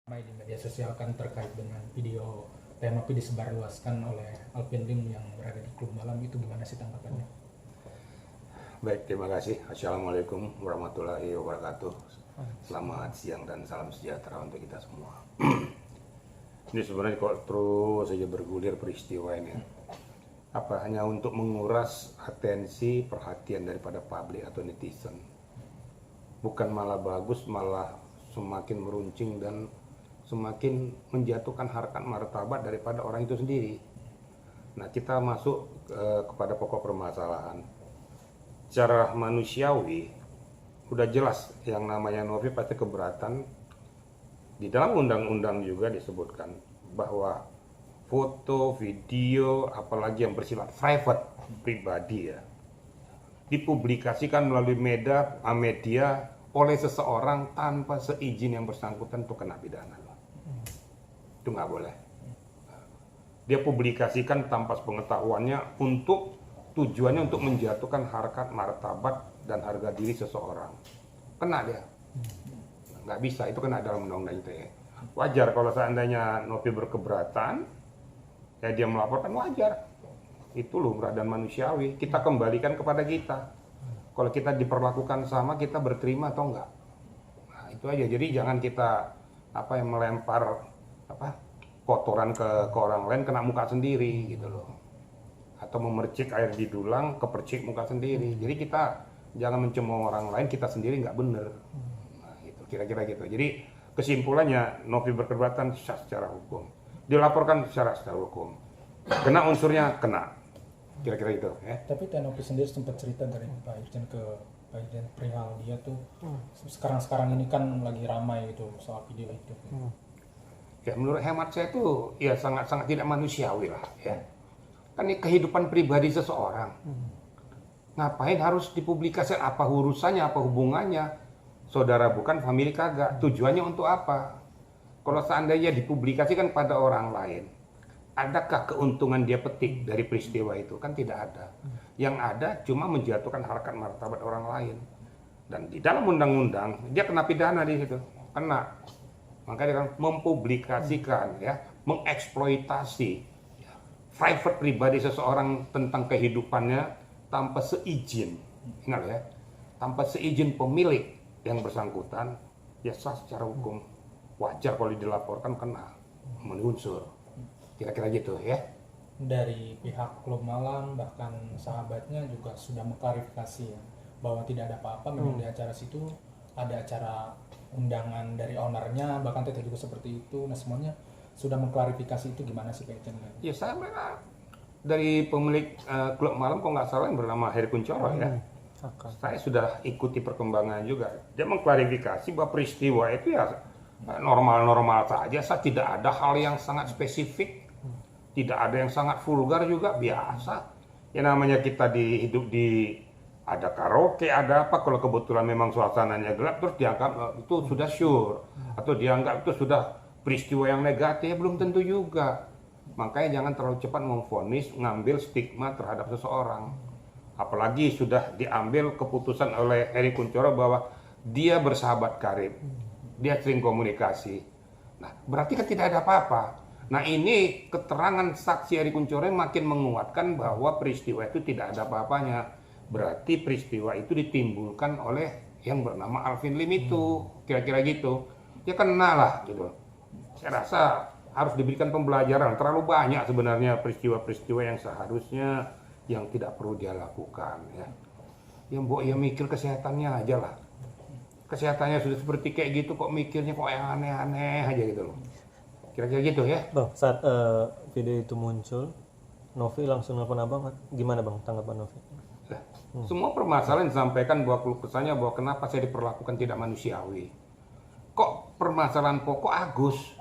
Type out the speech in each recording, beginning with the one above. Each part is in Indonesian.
Ramai di media sosial kan terkait dengan video Tenopi disebarluaskan oleh Alvin Lim yang berada di klub malam, itu gimana sih tanggapannya? Baik, terima kasih. Assalamualaikum warahmatullahi wabarakatuh. Selamat siang dan salam sejahtera untuk kita semua. Ini sebenarnya kok terus saja bergulir peristiwa ini. Apa hanya untuk menguras atensi, perhatian daripada publik atau netizen. Bukan malah bagus, malah semakin meruncing dan semakin menjatuhkan harkat martabat daripada orang itu sendiri. Nah, kita masuk kepada pokok permasalahan. Secara manusiawi, udah jelas yang namanya Novi pasti keberatan. Di dalam undang-undang juga disebutkan bahwa foto, video, apalagi yang bersifat private, pribadi ya, dipublikasikan melalui media oleh seseorang tanpa seizin yang bersangkutan itu kena pidana. Itu nggak boleh. Dia publikasikan tanpa sepengetahuannya untuk tujuannya untuk menjatuhkan harkat martabat dan harga diri seseorang. Kena dia. Nggak bisa, itu kena dalam undang-undang ITE. Wajar kalau seandainya Novi berkeberatan, ya dia melaporkan, wajar. Itu lumrah dan manusiawi. Kita kembalikan kepada kita. Kalau kita diperlakukan sama, kita berterima atau enggak. Nah, itu aja. Jadi jangan kita yang melempar kotoran ke orang lain, kena muka sendiri gitu loh. Atau memercik air di dulang, kepercik muka sendiri. Jadi kita jangan mencemooh orang lain, kita sendiri nggak bener. Nah, itu kira-kira gitu. Jadi kesimpulannya, Novi berkeberatan secara hukum, dilaporkan secara hukum, kena unsurnya kena, kira-kira itu ya. Tapi Tenopi sendiri sempat cerita dari Pak Irjen ke Pak Irjen perihal dia tuh sekarang ini kan lagi ramai gitu soal video itu. Ya, menurut hemat saya itu ya sangat-sangat tidak manusiawi lah ya. Kan ini kehidupan pribadi seseorang. Ngapain harus dipublikasikan? Apa urusannya? Apa hubungannya? Saudara bukan, family kagak. Tujuannya untuk apa? Kalau seandainya dipublikasikan pada orang lain, adakah keuntungan dia petik dari peristiwa itu? Kan tidak ada. Yang ada cuma menjatuhkan harkat martabat orang lain. Dan di dalam undang-undang dia kena pidana di situ. Kena. Makanya dia kan mempublikasikan ya, mengeksploitasi ya, private pribadi seseorang tentang kehidupannya tanpa seizin. Ingat ya, tanpa seizin pemilik yang bersangkutan, ya sah secara hukum. Wajar kalau dilaporkan kena memenuhi unsur. Kira-kira gitu ya. Dari pihak klub malam bahkan sahabatnya juga sudah mengklarifikasi ya, bahwa tidak ada apa-apa. Memang di acara situ ada acara undangan dari ownernya, bahkan Tete juga seperti itu. Nah, semuanya sudah mengklarifikasi. Itu gimana sih Pak Irjen? Ya, saya dari pemilik klub malam kok nggak salah yang bernama Heri Kuncoro ya. Saya sudah ikuti perkembangan juga. Dia mengklarifikasi bahwa peristiwa itu ya normal-normal saja. Saya tidak ada hal yang sangat spesifik, tidak ada yang sangat vulgar juga, biasa. Ya namanya kita hidup di ada karaoke, ada apa, kalau kebetulan memang suasananya gelap terus dianggap itu sudah sure, atau dianggap itu sudah peristiwa yang negatif, belum tentu juga. Makanya jangan terlalu cepat memvonis, ngambil stigma terhadap seseorang. Apalagi sudah diambil keputusan oleh Heri Kuncoro bahwa dia bersahabat karib, dia sering komunikasi. Nah, berarti kan tidak ada apa-apa. Nah, ini keterangan saksi Heri Kuncoro makin menguatkan bahwa peristiwa itu tidak ada apa-apanya. Berarti peristiwa itu ditimbulkan oleh yang bernama Alvin Lim itu, kira-kira gitu. Ya kena lah gitu. Saya rasa harus diberikan pembelajaran. Terlalu banyak sebenarnya peristiwa-peristiwa yang seharusnya yang tidak perlu dia lakukan ya. Yang mbok ya mikir kesehatannya aja lah. Kesehatannya sudah seperti kayak gitu kok mikirnya kok yang aneh-aneh aja gitu loh. Kira-kira gitu ya. Bang, saat video itu muncul, Novi langsung nelfon abang, gimana bang tanggapan Novi? Semua permasalahan disampaikan bahwa keluh kesahnya bahwa kenapa saya diperlakukan tidak manusiawi. Kok permasalahan pokok Agus?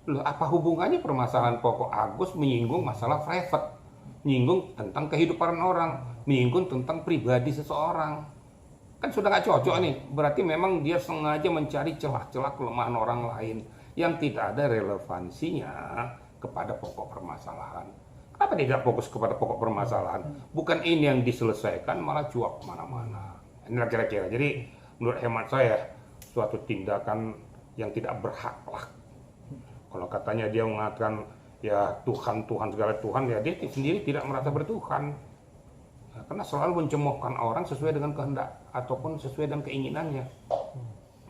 Loh, apa hubungannya permasalahan pokok Agus menyinggung masalah private, menyinggung tentang kehidupan orang, menyinggung tentang pribadi seseorang? Kan sudah nggak cocok nih. Berarti memang dia sengaja mencari celah-celah kelemahan orang lain yang tidak ada relevansinya kepada pokok permasalahan. Kenapa tidak fokus kepada pokok permasalahan? Bukan ini yang diselesaikan, malah cuap kemana-mana. Inilah kira-kira. Jadi menurut hemat saya, suatu tindakan yang tidak berakhlak. Kalau katanya dia mengatakan ya Tuhan segala Tuhan, ya dia sendiri tidak merasa bertuhan. Nah, karena selalu mencemoohkan orang sesuai dengan kehendak ataupun sesuai dengan keinginannya.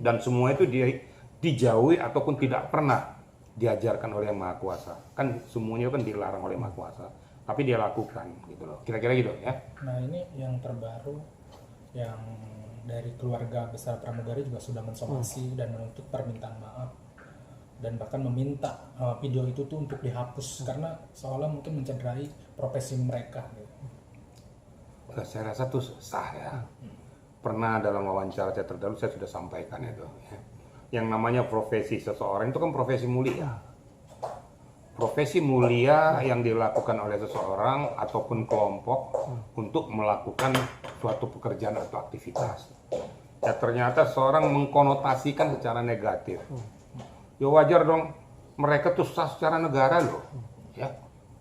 Dan semua itu dia dijauhi ataupun tidak pernah diajarkan oleh Yang Maha Kuasa. Kan semuanya kan dilarang oleh Maha Kuasa, tapi dia lakukan gitu loh. Kira-kira gitu ya. Nah, ini yang terbaru yang dari keluarga besar pramugari juga sudah mensomasi dan menuntut permintaan maaf dan bahkan meminta video itu tuh untuk dihapus karena seolah mungkin mencederai profesi mereka gitu. Saya rasa tuh sah ya. Pernah dalam wawancara saya terdahulu saya sudah sampaikan itu ya. Yang namanya profesi seseorang itu kan profesi mulia. Profesi mulia yang dilakukan oleh seseorang ataupun kelompok untuk melakukan suatu pekerjaan atau aktivitas. Ya ternyata seorang mengkonotasikan secara negatif. Ya wajar dong, mereka tuh sah secara negara loh. Ya,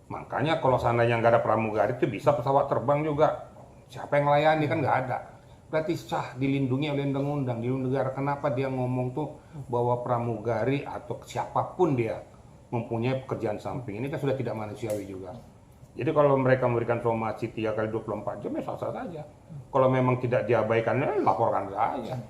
makanya kalau seandainya nggak ada pramugari itu bisa pesawat terbang juga. Siapa yang melayani kan nggak ada. Berarti sah, dilindungi oleh undang-undang, dilindungi negara. Kenapa dia ngomong tuh bahwa pramugari atau siapapun dia mempunyai pekerjaan samping, ini kan sudah tidak manusiawi juga. Jadi kalau mereka memberikan somasi 3 kali 24 jam ya sah-sah saja. Kalau memang tidak diabaikan, ya laporkan saja.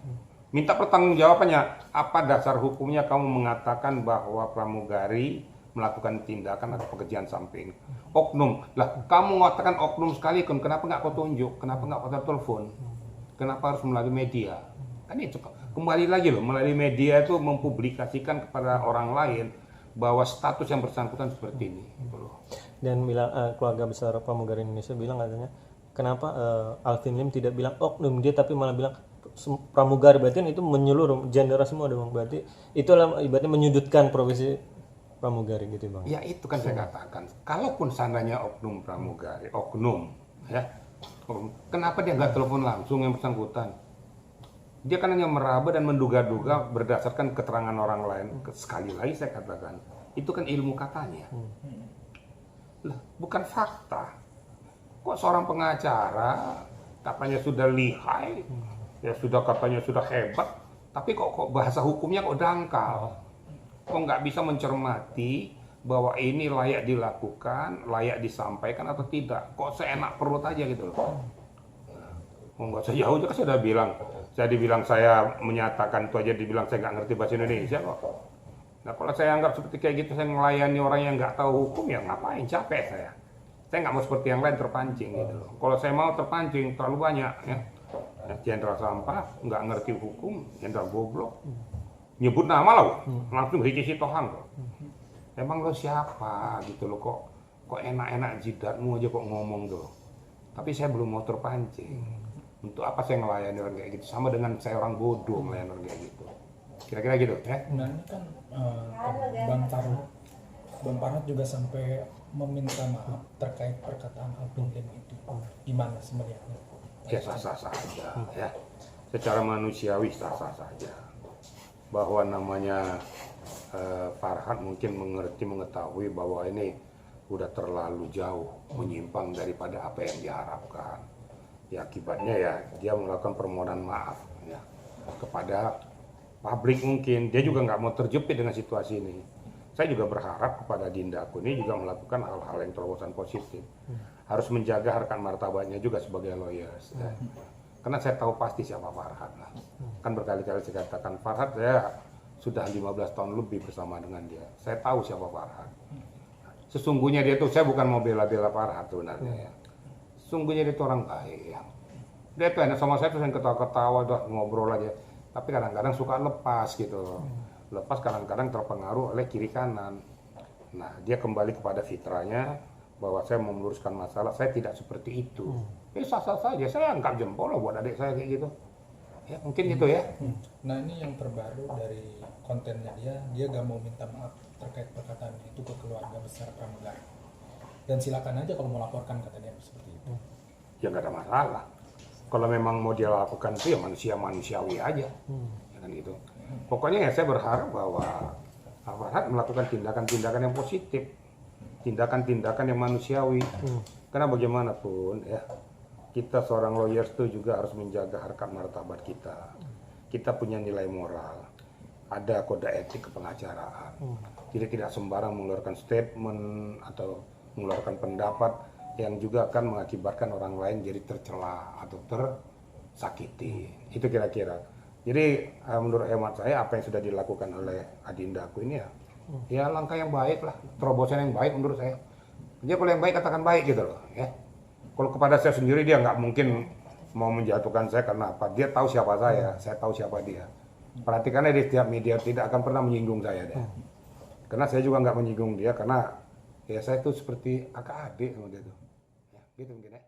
Minta pertanggungjawabannya, apa dasar hukumnya kamu mengatakan bahwa pramugari melakukan tindakan atau pekerjaan samping? Oknum, lah kamu mengatakan oknum sekali, kenapa nggak kau tunjuk? Kenapa nggak kau telepon? Kenapa harus melalui media? Kan itu kembali lagi loh, melalui media itu mempublikasikan kepada orang lain bahwa status yang bersangkutan seperti ini. Gitu loh. Dan bilang keluarga besar pramugari Indonesia bilang katanya, kenapa Alvin Lim tidak bilang oknum dia tapi malah bilang pramugari, berarti kan itu menyeluruh gender semua dong, berarti itu ibaratnya menyudutkan profesi pramugari gitu bang. Ya itu kan saya katakan, kalaupun seandainya oknum pramugari, oknum ya, kenapa dia nggak telepon langsung yang bersangkutan? Dia kan hanya meraba dan menduga-duga berdasarkan keterangan orang lain. Sekali lagi saya katakan, itu kan ilmu katanya, lah, bukan fakta. Kok seorang pengacara katanya sudah lihai, ya sudah katanya sudah hebat, tapi kok bahasa hukumnya kok dangkal, kok nggak bisa mencermati bahwa ini layak dilakukan, layak disampaikan atau tidak, kok seenak perut aja gitu loh. Nggak usah jauh juga saya udah bilang, saya dibilang saya menyatakan itu aja dibilang saya nggak ngerti bahasa Indonesia kok. Nah kalau saya anggap seperti kayak gitu, saya melayani orang yang nggak tahu hukum, ya ngapain, capek saya. Saya nggak mau seperti yang lain terpancing gitu loh. Kalau saya mau terpancing terlalu banyak ya. Jenderal sampah, nggak ngerti hukum, jenderal goblok, nyebut nama lo, langsung Hiki Sitohang loh. Emang lo siapa gitu loh, kok enak-enak jidatmu aja kok ngomong tuh. Tapi saya belum mau terpancing. Untuk apa saya ngelayani orang kayak gitu? Sama dengan saya orang bodoh melayani orang kayak gitu. Kira-kira gitu ya. Nah ini kan Bang Farhad juga sampai meminta maaf terkait perkataan Alvin Lim itu. Gimana sebenarnya? Ya sah-sah saja ya. Secara manusiawi sah-sah saja. Bahwa namanya Farhad mungkin mengetahui bahwa ini udah terlalu jauh menyimpang daripada apa yang diharapkan. Ya akibatnya ya dia melakukan permohonan maaf ya kepada publik mungkin. Dia juga nggak mau terjepit dengan situasi ini. Saya juga berharap kepada Dinda Aku ini juga melakukan hal-hal yang terobosan positif. Harus menjaga harkat martabatnya juga sebagai lawyers. Ya. Karena saya tahu pasti siapa Farhad lah. Kan berkali-kali saya katakan Farhad saya sudah 15 tahun lebih bersama dengan dia. Saya tahu siapa Farhad. Sesungguhnya dia tuh, saya bukan mau bela-bela Farhad sebenarnya ya. Sesungguhnya dia tuh orang baik ya. Dia tuh enak sama saya tuh yang ketawa-ketawa, udah ngobrol aja. Tapi kadang-kadang suka lepas gitu. Lepas kadang-kadang terpengaruh oleh kiri kanan. Nah dia kembali kepada fitrahnya bahwa saya mau meluruskan masalah, saya tidak seperti itu. Ya sah-sah saja, saya angkat jempol lah buat adik saya kayak gitu. Ya mungkin gitu ya. Nah ini yang terbaru dari kontennya dia gak mau minta maaf terkait perkataan itu ke keluarga besar pramugari. Dan silakan aja kalau mau laporkan, kata dia seperti itu. Ya nggak ada masalah. Kalau memang mau dia lakukan itu ya manusiawi aja. Ya kan gitu. Pokoknya ya saya berharap bahwa Farhad melakukan tindakan-tindakan yang positif. Tindakan-tindakan yang manusiawi. Karena bagaimanapun ya, kita seorang lawyers itu juga harus menjaga harkat martabat kita. Kita punya nilai moral. ada kode etik kepengacaraan. Jadi tidak sembarang mengeluarkan statement atau mengeluarkan pendapat yang juga akan mengakibatkan orang lain jadi tercela atau tersakiti. Itu kira-kira. Jadi menurut hemat saya apa yang sudah dilakukan oleh adindaku ini ya langkah yang baik lah, terobosan yang baik menurut saya. Dia kalau yang baik katakan baik gitu loh ya. Kalau kepada saya sendiri dia nggak mungkin mau menjatuhkan saya karena apa? Dia tahu siapa saya tahu siapa dia. Perhatikannya di setiap media tidak akan pernah menyinggung saya deh. Karena saya juga nggak menyinggung dia karena ya saya tuh seperti kakak adik sama dia tuh. Ya, gitu mungkin ya.